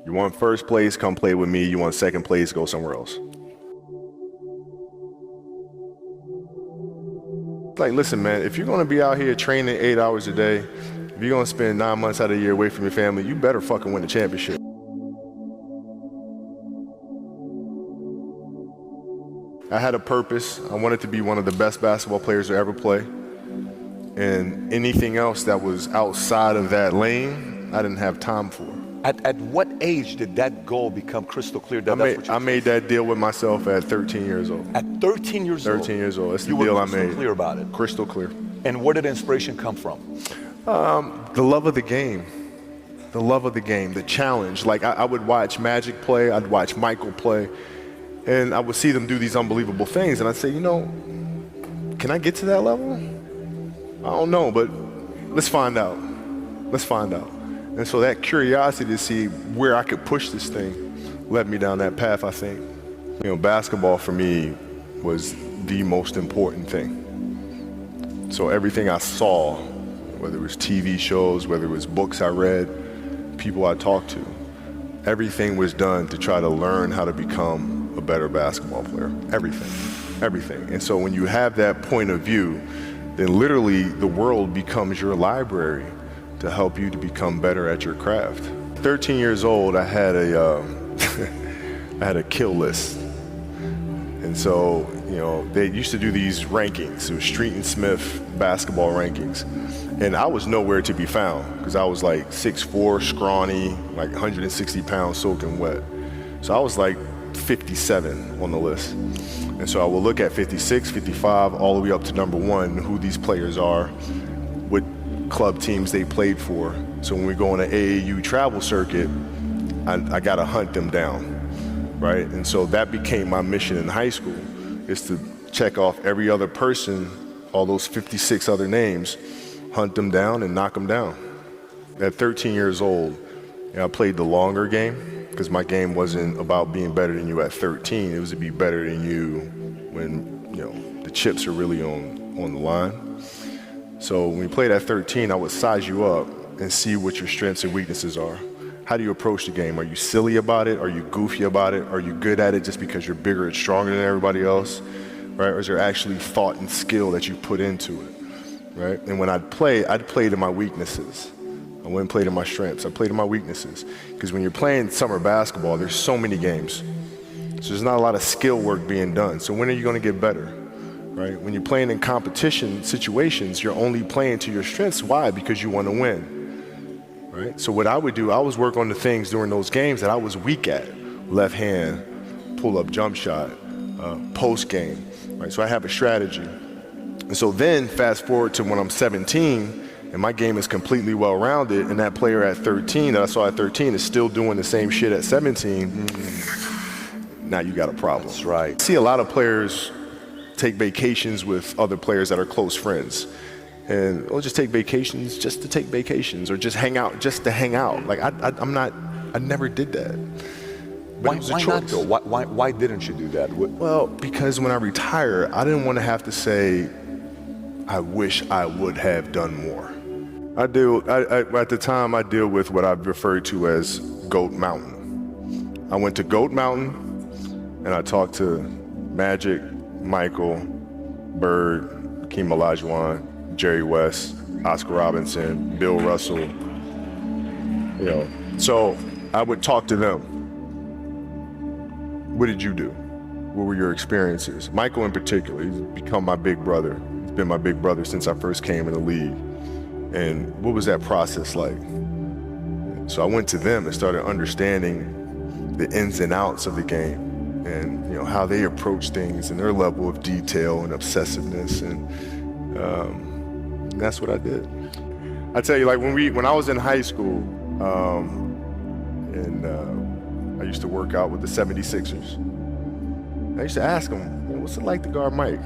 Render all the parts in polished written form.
You want first place, come play with me. You want second place, go somewhere else. Like, listen, man, if you're gonna be out here training 8 hours a day, if you're gonna spend 9 months out of the year away from your family, you better fucking win the championship. I had a purpose. I wanted to be one of the best basketball players to ever play. And anything else that was outside of that lane, I didn't have time for. At what age did that goal become crystal clear? I made that deal with myself at 13 years old. At 13 years old? 13 years old. That's the deal I made. You were crystal clear about it? Crystal clear. And where did inspiration come from? The love of the game. The love of the game, the challenge. Like, I would watch Magic play, I'd watch Michael play, and I would see them do these unbelievable things, and I'd say, you know, can I get to that level? I don't know, but let's find out. Let's find out. And so that curiosity to see where I could push this thing led me down that path, I think. You know, basketball for me was the most important thing. So everything I saw, whether it was TV shows, whether it was books I read, people I talked to, everything was done to try to learn how to become a better basketball player. Everything, everything. And so when you have that point of view, then literally the world becomes your library to help you to become better at your craft. 13 years old, I had a I had a kill list. And so, you know, they used to do these rankings. It was Street and Smith basketball rankings. And I was nowhere to be found because I was like 6'4", scrawny, like 160 pounds soaking wet. So I was like 57 on the list. And so I will look at 56, 55, all the way up to number 1, who these players are, what club teams they played for. So when we go on an AAU travel circuit, I gotta hunt them down, right? And so that became my mission in high school, is to check off every other person, all those 56 other names, hunt them down and knock them down. At 13 years old, you know, I played the longer game because my game wasn't about being better than you at 13. It was to be better than you when, you know, the chips are really on the line. So when we played at 13, I would size you up and see what your strengths and weaknesses are. How do you approach the game? Are you silly about it? Are you goofy about it? Are you good at it just because you're bigger and stronger than everybody else? Right? Or is there actually thought and skill that you put into it? Right? And when I'd play to my weaknesses. I wouldn't play to my strengths. I played to my weaknesses. Because when you're playing summer basketball, there's so many games. So there's not a lot of skill work being done. So when are you going to get better? Right? When you're playing in competition situations, you're only playing to your strengths. Why? Because you want to win. Right? So what I would do, I was work on the things during those games that I was weak at. Left hand, pull-up jump shot, post game. Right? So I have a strategy. And so then fast forward to when I'm 17 and my game is completely well-rounded, and that player at 13 that I saw at 13 is still doing the same shit at 17, now you got a problem. That's right. I see a lot of players take vacations with other players that are close friends. And we'll just take vacations just to take vacations, or just hang out just to hang out. Like I never did that. But why not though? Why didn't you do that? Well, because when I retire, I didn't want to have to say, I wish I would have done more. At the time, I deal with what I've referred to as Goat Mountain. I went to Goat Mountain and I talked to Magic, Michael, Bird, Hakeem Olajuwon, Jerry West, Oscar Robinson, Bill Russell. You know, so I would talk to them. What did you do? What were your experiences? Michael in particular, he's become my big brother. He's been my big brother since I first came in the league. And what was that process like? So I went to them and started understanding the ins and outs of the game, and you know how they approach things and their level of detail and obsessiveness, and that's what I did. I tell you, like when I was in high school, and I used to work out with the 76ers. I used to ask them, you know, what's it like to guard Mike?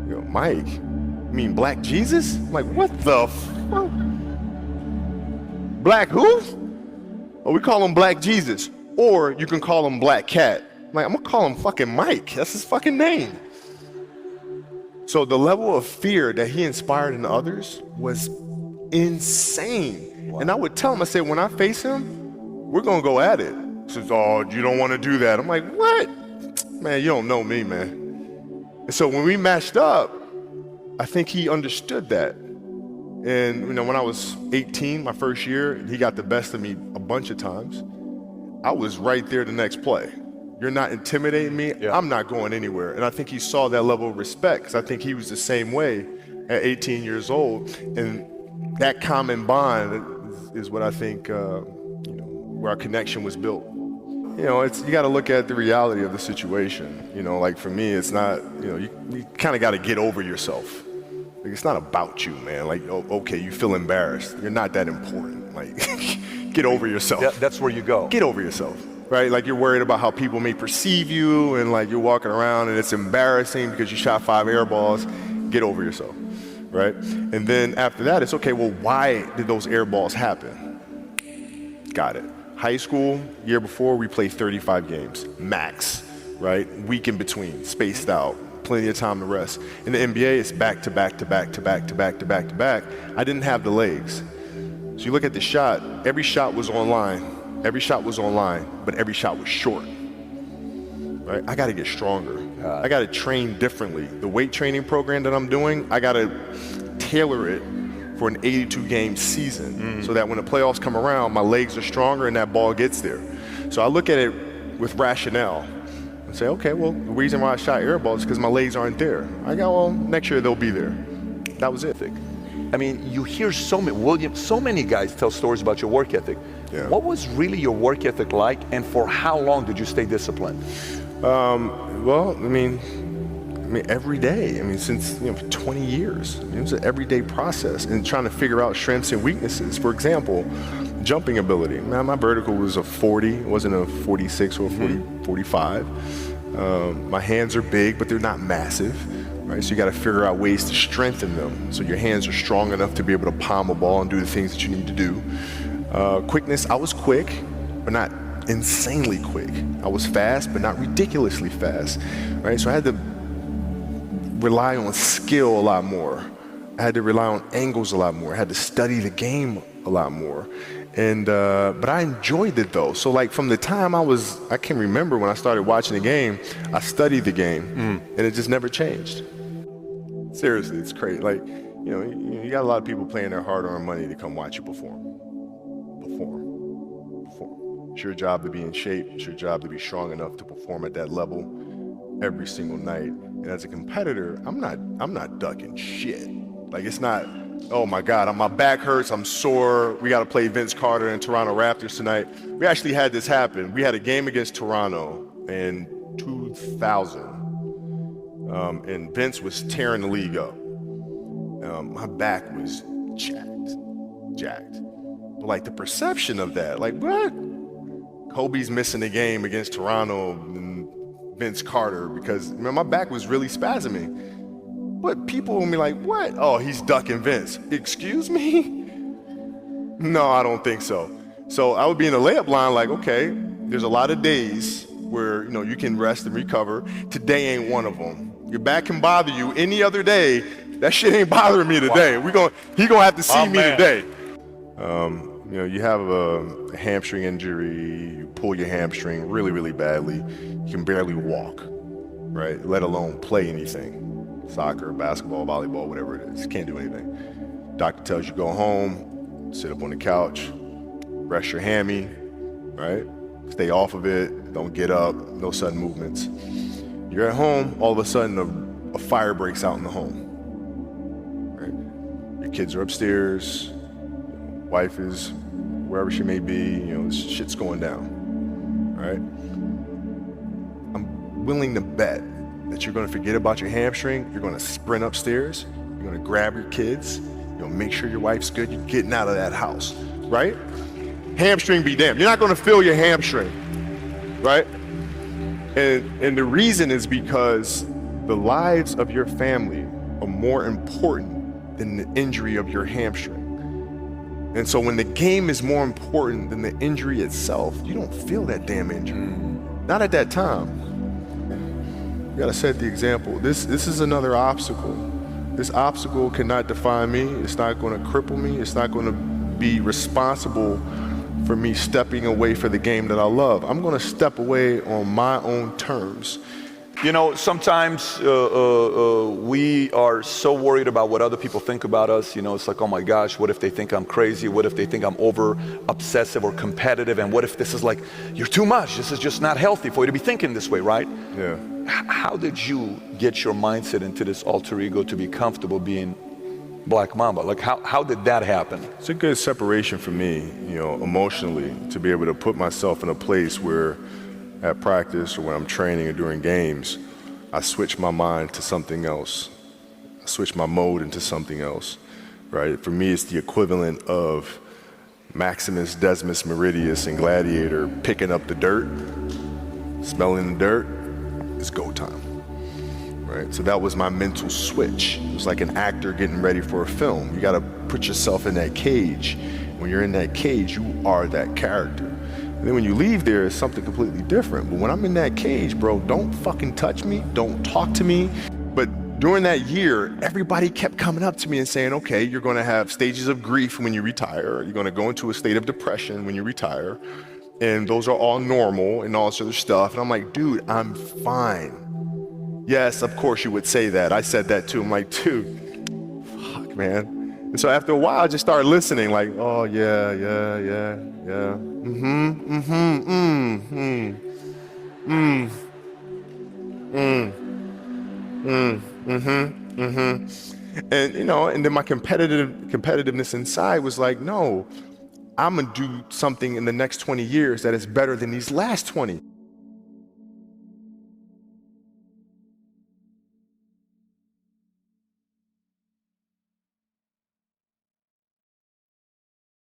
You know, Mike? You mean Black Jesus? I'm like, what the fuck? Black who? Oh, we call him Black Jesus. Or you can call him Black Cat. I'm like, I'm gonna call him fucking Mike. That's his fucking name. So the level of fear that he inspired in others was insane. Wow. And I would tell him, I said, when I face him, we're gonna go at it. He says, oh, you don't wanna do that. I'm like, what? Man, you don't know me, man. And so when we matched up, I think he understood that. And when I was 18, my first year, he got the best of me a bunch of times. I was right there the next play. You're not intimidating me, I'm not going anywhere. And I think he saw that level of respect, because I think he was the same way at 18 years old. And that common bond is what I think, where our connection was built. You got to look at the reality of the situation. Like for me, it's not, you kind of got to get over yourself. Like, it's not about you, man. Like, okay, you feel embarrassed. You're not that important. Like, get over yourself. That's where you go. Get over yourself, right? Like, you're worried about how people may perceive you, and like you're walking around and it's embarrassing because you shot 5 air balls. Get over yourself, right? And then after that, it's okay, well, why did those air balls happen? Got it. High school, year before, we played 35 games, max, right? Week in between, spaced out. Plenty of time to rest. In the NBA, it's back to back to back to back to back to back to back. I didn't have the legs. So you look at the shot, every shot was online. Every shot was online, but every shot was short. Right? I gotta get stronger. I gotta train differently. The weight training program that I'm doing, I gotta tailor it for an 82-game season so that when the playoffs come around, my legs are stronger and that ball gets there. So I look at it with rationale. And say, okay, well, the reason why I shot air balls is because my legs aren't there. I go, well, next year they'll be there. That was it. I mean, you hear so many guys tell stories about your work ethic. Yeah. What was really your work ethic like, and for how long did you stay disciplined? Well, I mean, every day. Since 20 years. It was an everyday process, and trying to figure out strengths and weaknesses. For example, jumping ability. Man, my vertical was a 40, it wasn't a 46 or a 45. My hands are big, but they're not massive, right? So you got to figure out ways to strengthen them so your hands are strong enough to be able to palm a ball and do the things that you need to do. Quickness, I was quick, but not insanely quick. I was fast, but not ridiculously fast, right? So I had to rely on skill a lot more. I had to rely on angles a lot more. I had to study the game a lot more. And but I enjoyed it though. So like from the time I can remember when I started watching the game, I studied the game, and it just never changed. Seriously, it's crazy. Like, you got a lot of people paying their hard-earned money to come watch you perform. It's your job to be in shape. It's your job to be strong enough to perform at that level every single night. And as a competitor, I'm not ducking shit. Like, it's not, oh my God, my back hurts, I'm sore, we got to play Vince Carter and Toronto Raptors tonight. We actually had this happen. We had a game against Toronto in 2000, and Vince was tearing the league up. My back was jacked. But like the perception of that, like, what? Kobe's missing the game against Toronto and Vince Carter because my back was really spasming. But people will be like, what? Oh, he's ducking Vince. Excuse me? No, I don't think so. So I would be in the layup line like, okay, there's a lot of days where, you can rest and recover. Today ain't one of them. Your back can bother you any other day. That shit ain't bothering me today. Wow. He gonna have to see me today. You have a hamstring injury, you pull your hamstring really, really badly. You can barely walk, right? Let alone play anything. Soccer, basketball, volleyball, whatever it is. Can't do anything. Doctor tells you go home, sit up on the couch, rest your hammy, right? Stay off of it, don't get up, no sudden movements. You're at home, all of a sudden a fire breaks out in the home, right? Your kids are upstairs, wife is wherever she may be, shit's going down, right? I'm willing to bet that you're gonna forget about your hamstring, you're gonna sprint upstairs, you're gonna grab your kids, make sure your wife's good, you're getting out of that house, right? Hamstring be damned. You're not gonna feel your hamstring, right? And the reason is because the lives of your family are more important than the injury of your hamstring. And so when the game is more important than the injury itself, you don't feel that damn injury. Not at that time. You gotta set the example. This is another obstacle. This obstacle cannot define me. It's not gonna cripple me. It's not gonna be responsible for me stepping away for the game that I love. I'm going to step away on my own terms. You know, sometimes we are so worried about what other people think about us. You know, it's like, oh my gosh, what if they think I'm crazy? What if they think I'm over obsessive or competitive? And what if this is like, you're too much? This is just not healthy for you to be thinking this way, right? Yeah. How did you get your mindset into this alter ego to be comfortable being Black Mamba? Like, how did that happen? It's a good separation for me, you know, emotionally, to be able to put myself in a place where at practice or when I'm training or during games, I switch my mind to something else. I switch my mode into something else, right? For me, it's the equivalent of Maximus Decimus Meridius in Gladiator picking up the dirt, smelling the dirt. It's go time, right? So that was my mental switch. It was like an actor getting ready for a film. You gotta put yourself in that cage. When you're in that cage, you are that character. And then when you leave there, it's something completely different. But when I'm in that cage, bro, don't fucking touch me, don't talk to me. But during that year, everybody kept coming up to me and saying, okay, you're gonna have stages of grief when you retire. You're gonna go into a state of depression when you retire. And those are all normal and all this other stuff. And I'm like, dude, I'm fine. Yes, of course you would say that. I said that too. I'm like, dude, fuck, man. And so after a while, I just started listening, like, oh, yeah. And, you know, and then my competitiveness inside was like, no, I'm gonna do something in the next 20 years that is better than these last 20.